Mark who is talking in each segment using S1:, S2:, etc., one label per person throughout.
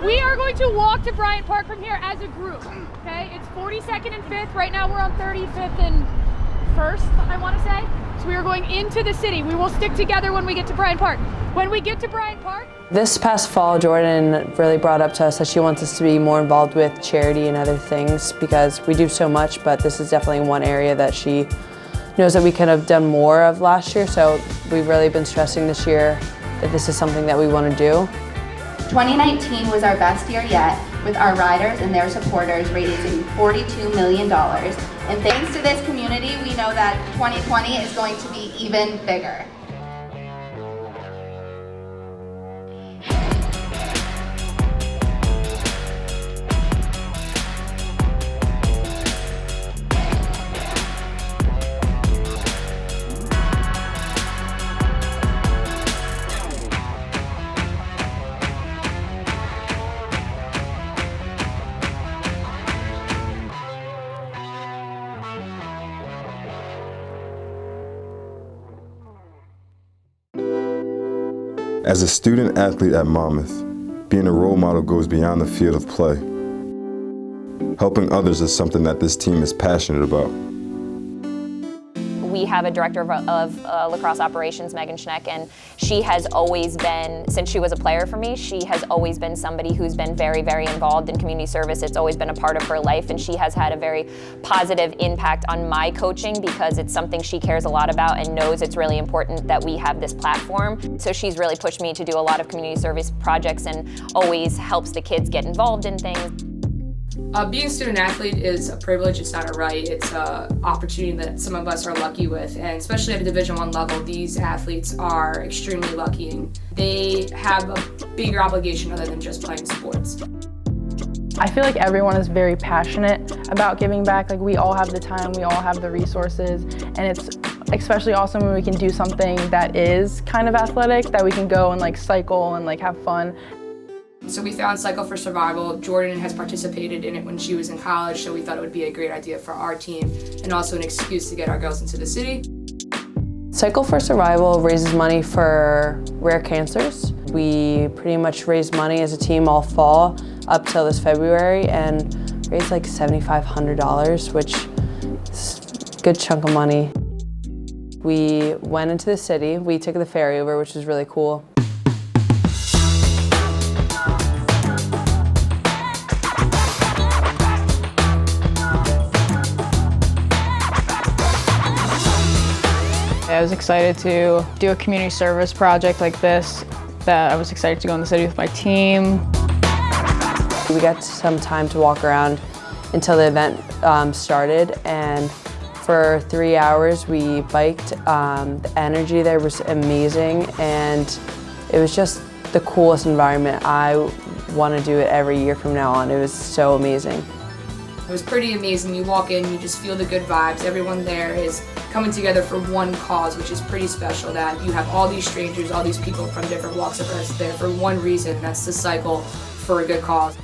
S1: We are going to walk to Bryant Park from here as a group, okay? It's 42nd and 5th. Right now we're on 35th and 1st, I want to say. So we are going into the city. We will stick together when we get to Bryant Park. When we get to Bryant Park...
S2: This past fall, Jordan really brought up to us that she wants us to be more involved with charity and other things because we do so much, but this is definitely one area that she knows that we could have done more of last year, so we've really been stressing this year that this is something that we want to do.
S3: 2019 was our best year yet, with our riders and their supporters raising $42 million. And thanks to this community, we know that 2020 is going to be even bigger.
S4: As a student athlete at Monmouth, being a role model goes beyond the field of play. Helping others is something that this team is passionate about.
S5: We have a director of lacrosse operations, Megan Schneck, and she has always been, since she was a player for me, she has always been somebody who's been very, very involved in community service. It's always been a part of her life, and she has had a very positive impact on my coaching because it's something she cares a lot about and knows it's really important that we have this platform. So she's really pushed me to do a lot of community service projects and always helps the kids get involved in things.
S6: Being a student athlete is a privilege, it's not a right, it's an opportunity that some of us are lucky with, and especially at a Division I level, these athletes are extremely lucky and they have a bigger obligation other than just playing sports.
S7: I feel like everyone is very passionate about giving back. Like, we all have the time, we all have the resources, and it's especially awesome when we can do something that is kind of athletic, that we can go and like cycle and like have fun.
S6: So we found Cycle for Survival. Jordan has participated in it when she was in college, so we thought it would be a great idea for our team and also an excuse to get our girls into the city.
S2: Cycle for Survival raises money for rare cancers. We pretty much raise money as a team all fall up till this February and raised like $7,500, which is a good chunk of money. We went into the city. We took the ferry over, which was really cool.
S7: I was excited to do a community service project like this, that I was excited to go in the city with my team.
S2: We got some time to walk around until the event started, and for 3 hours we biked. The energy there was amazing, and it was just the coolest environment. I want to do it every year from now on. It was so amazing.
S6: It was pretty amazing. You walk in, you just feel the good vibes. Everyone there is coming together for one cause, which is pretty special, that you have all these strangers, all these people from different walks of earth there for one reason, that's to cycle for a good cause.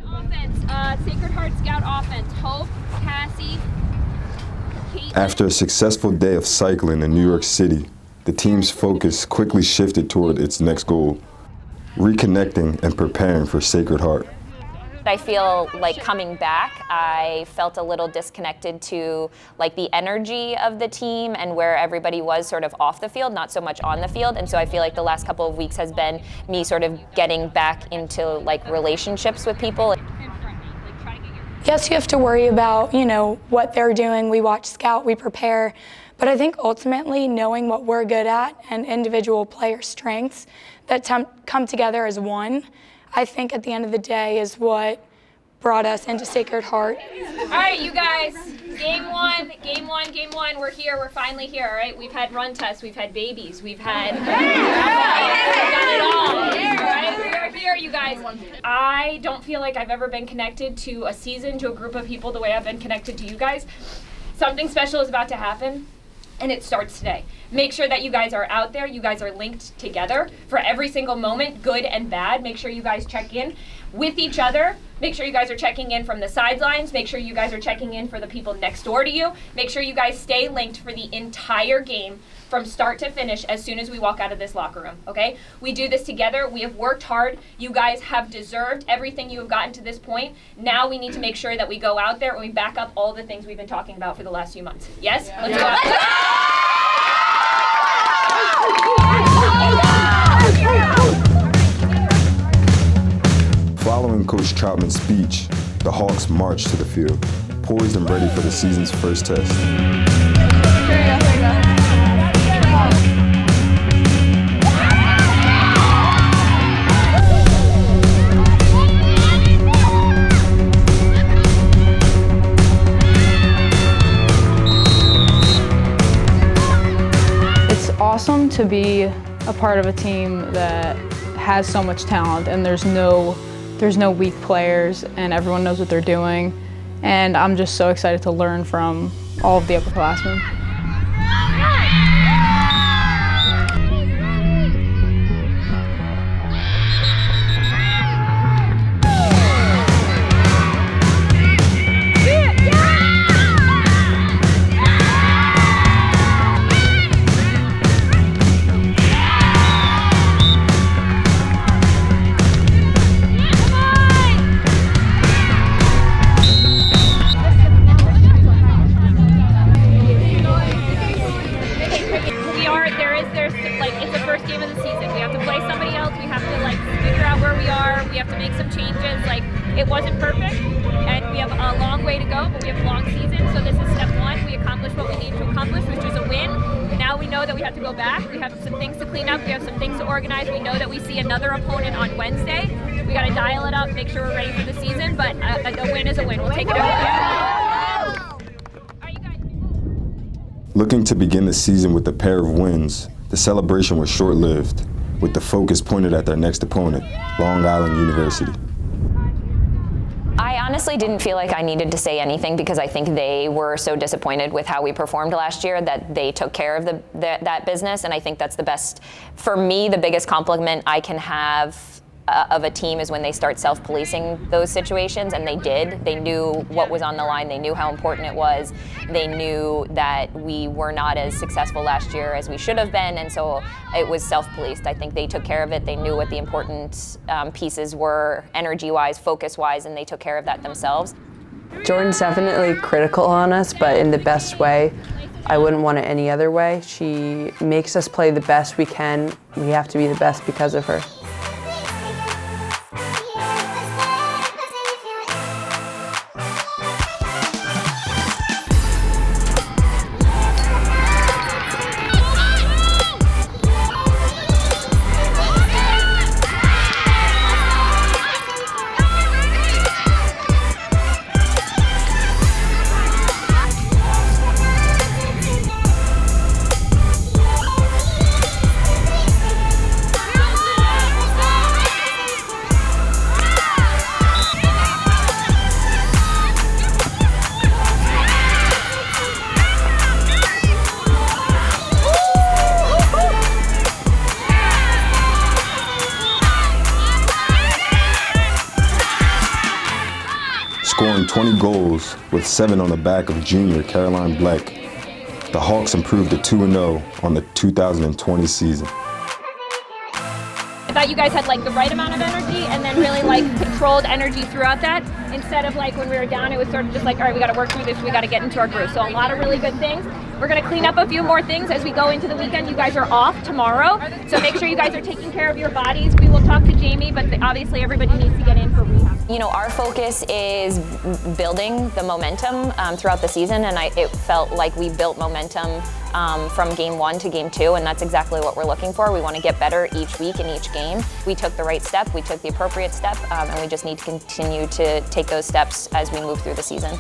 S1: Offense, Sacred Heart Scout offense. Hope, Cassie, Caitlin.
S4: After a successful day of cycling in New York City, the team's focus quickly shifted toward its next goal, reconnecting and preparing for Sacred Heart.
S5: I feel like coming back, I felt a little disconnected to like the energy of the team and where everybody was sort of off the field, not so much on the field. And so I feel like the last couple of weeks has been me sort of getting back into like relationships with people.
S8: Yes, you have to worry about, what they're doing. We watch scout, we prepare. But I think ultimately knowing what we're good at and individual player strengths that come together as one, I think at the end of the day is what brought us into Sacred Heart.
S1: All right, you guys, game one, we're here, we're finally here, all right? We've had run tests, we've had babies, we've had, we've done it all, all right? We are here, you guys. I don't feel like I've ever been connected to a season, to a group of people the way I've been connected to you guys. Something special is about to happen, and it starts today. Make sure that you guys are out there, you guys are linked together for every single moment, good and bad. Make sure you guys check in with each other Make sure you guys are checking in from the sidelines. Make sure you guys are checking in for the people next door to you. Make sure you guys stay linked for the entire game from start to finish as soon as we walk out of this locker room, okay? We do this together. We have worked hard. You guys have deserved everything you have gotten to this point. Now we need to make sure that we go out there and we back up all the things we've been talking about for the last few months. Yes? Yeah. Let's go out there.
S4: Following Coach Troutman's speech, the Hawks marched to the field, poised and ready for the season's first test.
S7: It's awesome to be a part of a team that has so much talent, and there's no weak players, and everyone knows what they're doing. And I'm just so excited to learn from all of the upperclassmen.
S1: It's the first game of the season. We have to play somebody else. We have to figure out where we are. We have to make some changes. It wasn't perfect, and we have a long way to go, but we have a long season. So this is step one. We accomplished what we needed to accomplish, which was a win. Now we know that we have to go back. We have some things to clean up. We have some things to organize. We know that we see another opponent on Wednesday. We got to dial it up, make sure we're ready for the season. But a win is a win. We'll take it every
S4: Looking to begin the season with a pair of wins, the celebration was short-lived, with the focus pointed at their next opponent, Long Island University.
S5: I honestly didn't feel like I needed to say anything because I think they were so disappointed with how we performed last year that they took care of that business, and I think that's the best. For me, the biggest compliment I can have of a team is when they start self-policing those situations, and they did. They knew what was on the line. They knew how important it was. They knew that we were not as successful last year as we should have been, and so it was self-policed. I think they took care of it. They knew what the important pieces were, energy-wise, focus-wise, and they took care of that themselves.
S2: Jordan's definitely critical on us, but in the best way. I wouldn't want it any other way. She makes us play the best we can. We have to be the best because of her.
S4: Scoring 20 goals with 7 on the back of junior Caroline Black, the Hawks improved to 2-0 on the 2020 season.
S1: I thought you guys had the right amount of energy and then really controlled energy throughout that. Instead of when we were down, it was sort of just all right, we got to work through this, we got to get into our groove. So a lot of really good things. We're going to clean up a few more things as we go into the weekend. You guys are off tomorrow, so make sure you guys are taking care of your bodies. We will talk to Jamie, but obviously everybody needs to get in for rehab.
S5: You know, our focus is building the momentum throughout the season, and it felt like we built momentum from game 1 to game 2, and that's exactly what we're looking for. We want to get better each week in each game. We took the right step, we took the appropriate step, and we just need to continue to take those steps as we move through the season.